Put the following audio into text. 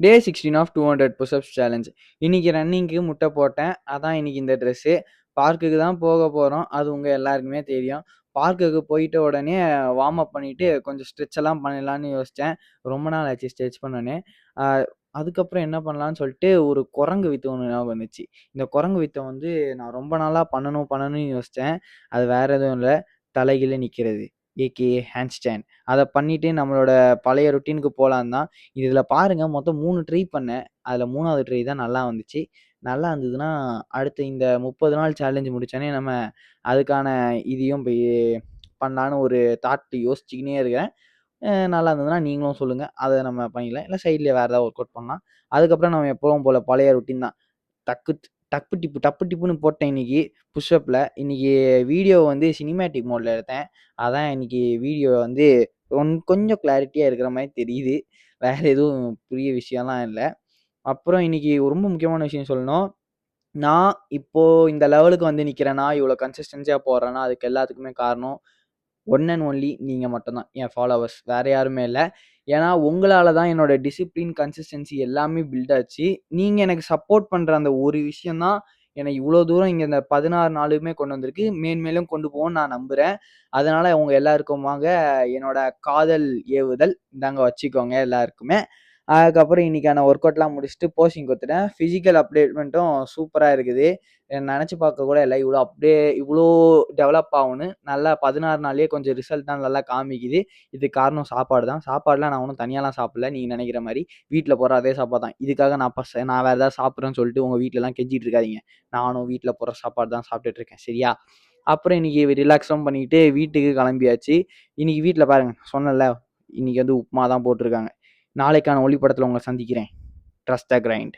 Day 16 of 200 push-ups challenge. இன்னைக்கு ரன்னிங்க்கு முட்டை போட்டேன். அதான் இன்னைக்கு இந்த ட்ரெஸ்ஸு. பார்க்குக்கு தான் போக போறோம். அது உங்க எல்லாருக்குமே தெரியும். பார்க்குக்கு போயிட்ட உடனே வார்ம் அப் பண்ணிட்டு கொஞ்சம் ஸ்ட்ரெச் எல்லாம் பண்ணலான்னு யோசிச்சேன். ரொம்ப நாள் ஆச்சு ஸ்ட்ரெச் பண்ணோன்னே. அ அதுக்கப்புறம் என்ன பண்ணலான்னு சொல்லிட்டு ஒரு குரங்கு வித்து ஒண்ணு ஞாபகம் வந்துச்சு. இந்த குரங்கு வித்த வந்து நான் ரொம்ப நாளா பண்ணணும்னு யோசிச்சேன். அது வேற எதுவும் இல்ல. தலைகீழ நிக்கிறது. AKA hand stand. அத பண்ணிட்டு நம்மளோட பழைய ரொட்டீனுக்கு போலான்னு தான். இதுல பாருங்க மொத்தம் 3 ட்ரை பண்ணேன். அதுல 3வது ட்ரை தான் நல்லா வந்துச்சு. நல்லா இருந்ததுன்னா, அடுத்த இந்த 30 நாள் சேலஞ்ச் முடிச்சோனே நம்ம அதுக்கான இதையும் போய் பண்ணலான்னு ஒரு தாட் யோசிச்சுக்கினே இருக்கேன். நல்லா இருந்ததுன்னா நீங்களும் சொல்லுங்க. அத நம்ம பண்ணிக்கலாம். இல்ல சைட்ல வேற ஏதாவது ஒர்க் அவுட் பண்ணலாம். அதுக்கப்புறம் நம்ம எப்பவும் போல பழைய ரொட்டீன் தான். டக்கு டப்பு டிப்பு டப்பு டிப்புன்னு போட்டேன் இன்னைக்கு புஷ்அப்ல. இன்னைக்கு வீடியோ வந்து சினிமேட்டிக் மோட்ல எடுத்தேன். அதான் இன்னைக்கு வீடியோ வந்து கொஞ்சம் கிளாரிட்டியா இருக்கிற மாரி தெரியுது. வேற எதுவும் பெரிய விஷயம்லாம் இல்ல. அப்புறம் இன்னைக்கு ரொம்ப முக்கியமான விஷயம் சொல்லணும். நான் இப்போ இந்த லெவலுக்கு வந்து நிக்கிறேன்னா, இவ்வளோ கன்சிஸ்டன்ஸியா போடுறேன்னா, அதுக்கு எல்லாத்துக்குமே காரணம் ஒன் அண்ட் ஒன்லி நீங்க மட்டும் தான். என் ஃபாலோவர்ஸ். வேற யாருமே இல்ல. ஏன்னா, உங்களால தான் என்னோட டிசிப்ளின், கன்சிஸ்டன்சி எல்லாமே பில்ட் ஆச்சு. நீங்க எனக்கு சப்போர்ட் பண்ற அந்த ஒரு விஷயம் தான் என்ன இவ்வளோ தூரம் இங்க இந்த 16 நாளுமே கொண்டு வந்திருக்கு. மேன்மேலும் கொண்டு போகும்னு நான் நம்புறேன். அதனால உங்க எல்லாருக்குமாக என்னோட காதல் ஏவுதல். இந்தாங்க வச்சுக்கோங்க எல்லாருக்குமே. அதுக்கப்புறம் இன்னைக்கான ஒர்க் அவுட்லாம் முடிச்சுட்டு போஸ்டிங் குடுத்துட்டேன். பிசிக்கல் அப்டேட்மெண்ட்டும் சூப்பரா இருக்குது. நெனச்சு பார்க்க கூட இல்ல. இவ்ளோ டெவலப் ஆகும்னு. நல்லா 16 நாள்லயே கொஞ்சம் ரிசல்ட்லாம் நல்லா காமிக்குது. இதுக்கு காரணம் சாப்பாடு தான். சாப்பாடுலாம் நான் ஒண்ணும் தனியாலாம் சாப்பிடல. நீங்க நெனைக்கிற மாரி. வீட்ல போடுற அதே சாப்பாடு தான். இதுக்காக நான் வேற ஏதாவது சாப்பிடுறேன்னு சொல்லிட்டு உங்க வீட்லலாம் கெஞ்சிட்டு இருக்காதீங்க. நானும் வீட்ல போடுற சாப்பாடு தான் சாப்பிட்டுட்டு இருக்கேன். சரியா? அப்புறம் இன்னைக்கு ரிலாக்ஸும் பண்ணிட்டு வீட்டுக்கு கிளம்பியாச்சு. இன்னைக்கு வீட்ல பாருங்க சொன்னேன்ல, இன்னைக்கு வந்து உப்புமா தான் போட்டுருக்காங்க. நாளைக்கான ஒளிப்படத்துல உங்கள சந்திக்கிறேன். ட்ரஸ்ட் த கிரைண்ட்.